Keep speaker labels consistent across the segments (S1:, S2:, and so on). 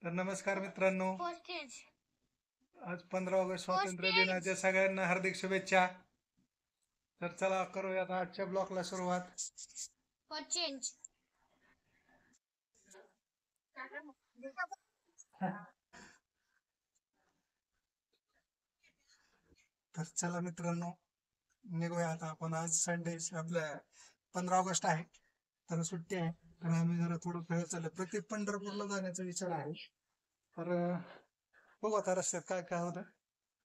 S1: तर नमस्कार मित्रांनो. आज 15 ऑगस्ट स्वातंत्र्य दिनाच्या सगळ्यांना हार्दिक शुभेच्छा. तर चला करूयात आजच्या ब्लॉकला सुरुवात. तर चला मित्रांनो, निघूया आता आपण. आज संडे आपल्या 15 ऑगस्ट आहे, तर सुट्टी आहे. तर आम्ही जरा थोडं फिरायला चाललो. प्रति पंढरपूरला जाण्याचा विचार आहे. तर बघू आता रस्त्यात काय काय होतं.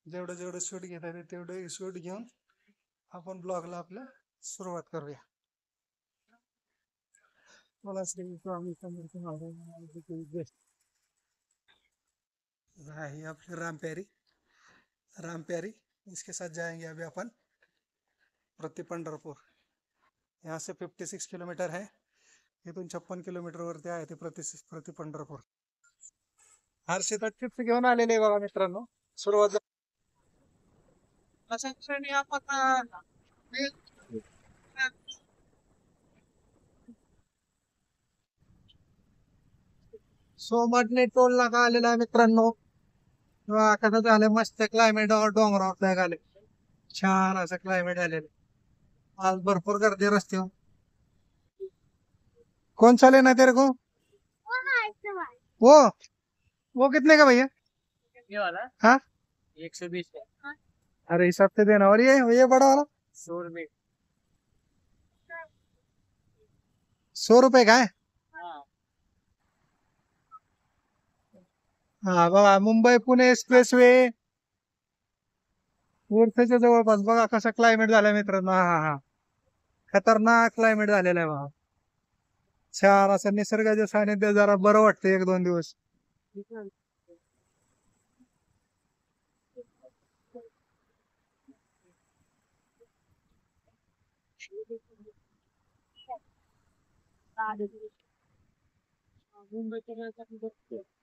S1: जेवढं जेवढं शूट घेता येते तेवढं शूट घेऊन आपण ब्लॉगला आपल्या सुरुवात करूया. मला श्री स्वामी समर्थ महाराज. ये अपने राम प्यारी, इसके साथ जाएंगे अभी अपन प्रति पंढरपूर. यहाँ से 56 किलोमीटर है. इथून 56 किलोमीटर वरती आहे ते प्रति पंढरपूर. हर्षित चिप्स घेऊन आलेले बघा मित्रांनो. सुरुवात अशा क्षणी आपण सोमटणे टोल नाका आलेला आहे मित्रांनो. कसं झालं, मस्त क्लायमेट डोंगरावर निघाले. छान असं क्लायमेट आलेलं. आज भरपूर गर्दी रस्त्यावर. कौन सा लेना तेरे को? वो वो कितने का भैया? ये वाला हाँ 120 का. अरे हिसाब से देना. और ये बड़ा वाला 100 रुपए. 100 रुपए का है. हा बघा, मुंबई पुणे एक्सप्रेस वे उर्फेच्या जवळपास. बघा कसा क्लायमेट झालाय मित्रांनो. हा हा हा, खतरनाक क्लायमेट झालेला आहे बघा. छान असं निसर्गाच्या सानिध्यात जरा बरं वाटतं 1-2 दिवस.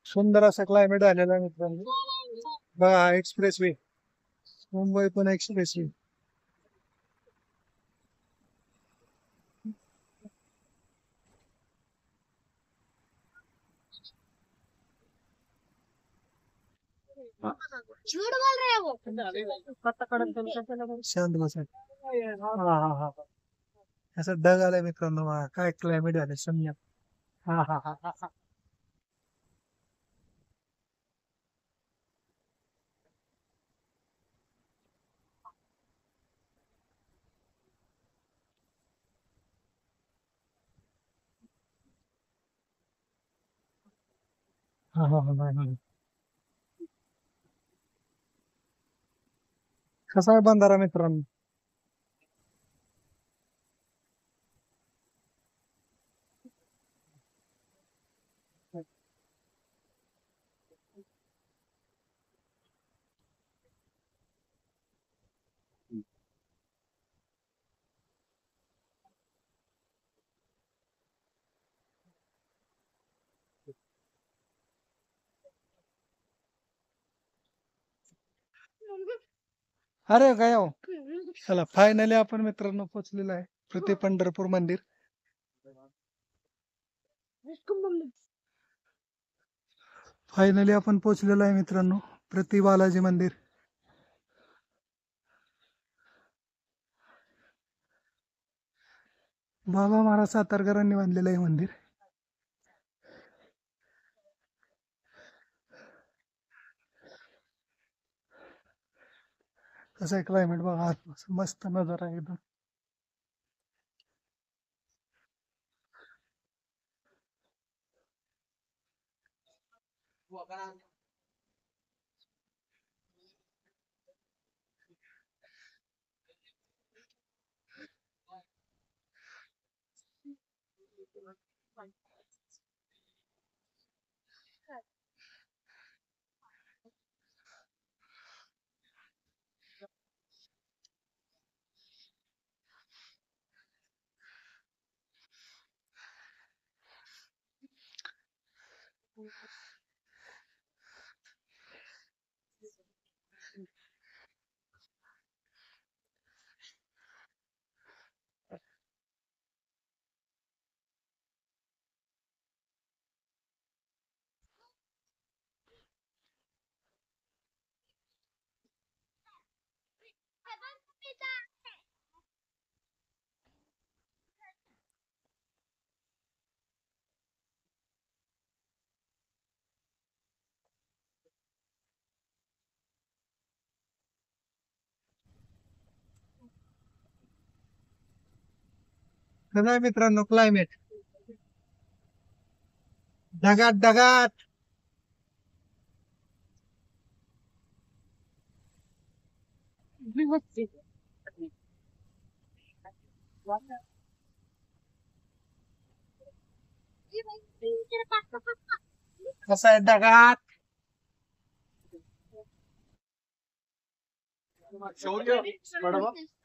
S1: सुंदर असं क्लायमेट झालेलं आहे मित्रांनो. बघा express way, Mumbai Pune express way. झूठ बोल रहे हैं वो. शांत बसा. हा हा हा. असं ढग आलाय मित्रांनो. काय क्लायमेट झालं समजा. हा हा हा हा हा हा हा हा. कसा आहे बंधारा मित्रांनो? अरे काय हो. चला फायनली आपण मित्रांनो पोहोचलेलो आहे प्रति पंढरपूर मंदिर. फायनली आपण पोहोचलेलो आहे मित्रांनो प्रति बालाजी मंदिर. बाबा महाराज सातारकरांनी बांधलेलं आहे मंदिर. कसं आहे क्लायमेट बघा, मस्त नजारा आहे एकदम. कसं आहे मित्रांनो क्लायमेट? ढगात ढगात. कसं आहे ढगात?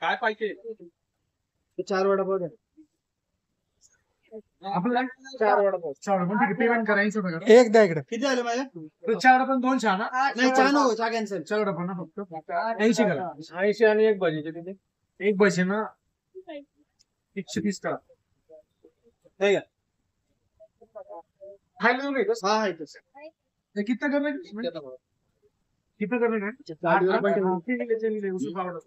S2: काय पाहिजे?
S1: 4 वडापाव द्या.
S2: आपल्याला 4 वडापाव. 4 वडापाव पेमेंट करायचं बघा.
S1: एक द्या इकडे.
S3: किती झाले माझ्या?
S2: 4 वडापाव 2 चहा ना?
S3: नाही चहा नको, चहा कॅन्सल.
S2: 4 वडापाव ना फक्त. 80 करा. 80 आणि एक भजीचे तिथे. एक भजी ना 130 करा.
S3: हे घ्या.
S2: खायला नाही का?
S3: हा आहे तसं.
S2: ते कितना करना है? कितना करना है? 8 रुपये चलिए उसको आवडत.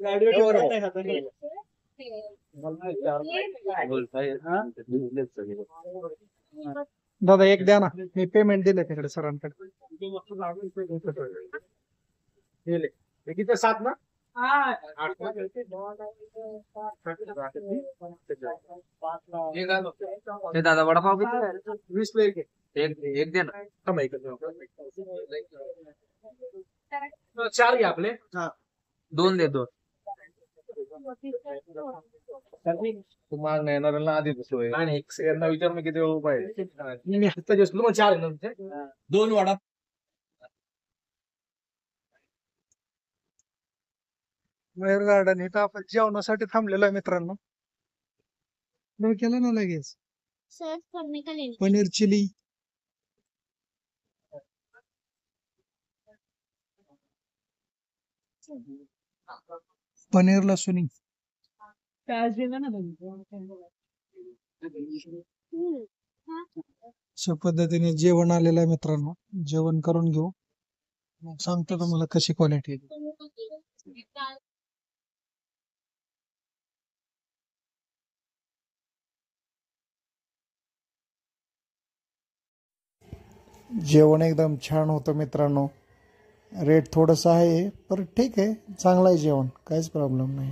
S1: दादा एक द्या ना, मी पेमेंट दिलं तिकडे सरांकडे.
S2: हे किती 7 ना? 8
S4: ते दादा वडापाव किती?
S2: 20 ला एक
S4: एक दे ना.
S2: थांबा एक 4 घ्या आपले.
S4: दोन दे दोन.
S2: तुम्हाला येणाऱ्यांना आधी सोय आणि एक सेकंड विचार मी किती वेळ पाहिजे. मी आता जस्ट मग 4 आहे ना 2 वडा.
S1: मयूर गार्डन इथं आपण जेवणासाठी थांबलेलो आहे मित्रांनो. तुम्ही केलं ना लगेच
S5: सर्च करने का लिंक
S1: पनीर चिली. पनीर लसुनी अशा पद्धतीने जेवण आलेलं आहे मित्रांनो. जेवण करून घेऊ, मग सांगतो तुम्हाला कशी क्वालिटी आहे. जेवण एकदम छान होतं मित्रांनो. रेट थोडंसं आहे पण ठीक आहे, चांगलं आहे जेवण, काहीच प्रॉब्लेम नाही.